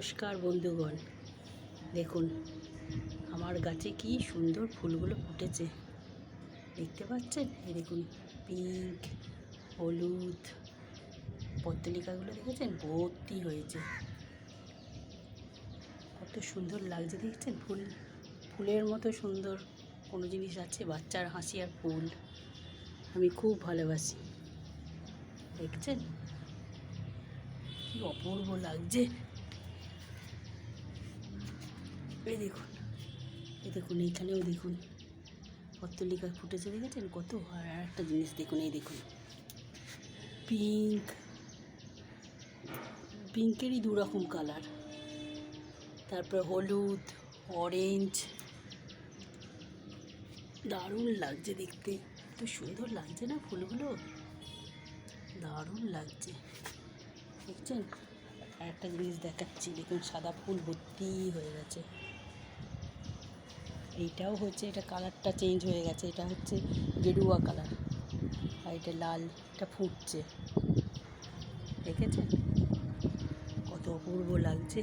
নমস্কার বন্ধুগণ, দেখুন আমার গাছে কি সুন্দর ফুলগুলো ফুটেছে, দেখতে পাচ্ছেন? এই দেখুন, পিঙ্ক, হলুদ, পত্তলিকাগুলো দেখেছেন? ভর্তি হয়েছে, কত সুন্দর লাগছে দেখছেন? ফুলের মতো সুন্দর কোনো জিনিস আছে? বাচ্চার হাসি আর ফুল আমি খুব ভালোবাসি। দেখছেন কি অপূর্ব লাগছে। এই দেখুন, এইখানেও দেখুন পত্তলিকা ফুটেছে, দেখেছেন কত? আর একটা জিনিস দেখুন, এই দেখুন পিঙ্কেরই দু রকম কালার, তারপরে হলুদ, অরেঞ্জ, দারুণ লাগছে দেখতে। এত সুন্দর লাগছে না ফুলগুলো, দারুণ লাগছে দেখছেন? আর একটা জিনিস দেখাচ্ছি, দেখুন সাদা ফুল ভর্তি হয়ে গেছে। এইটাও হচ্ছে, এটা কালারটা চেঞ্জ হয়ে গেছে, এটা হচ্ছে গেরুয়া কালার, আর এটা লাল, এটা ফুটছে, দেখেছেন কত অপূর্ব লাগছে।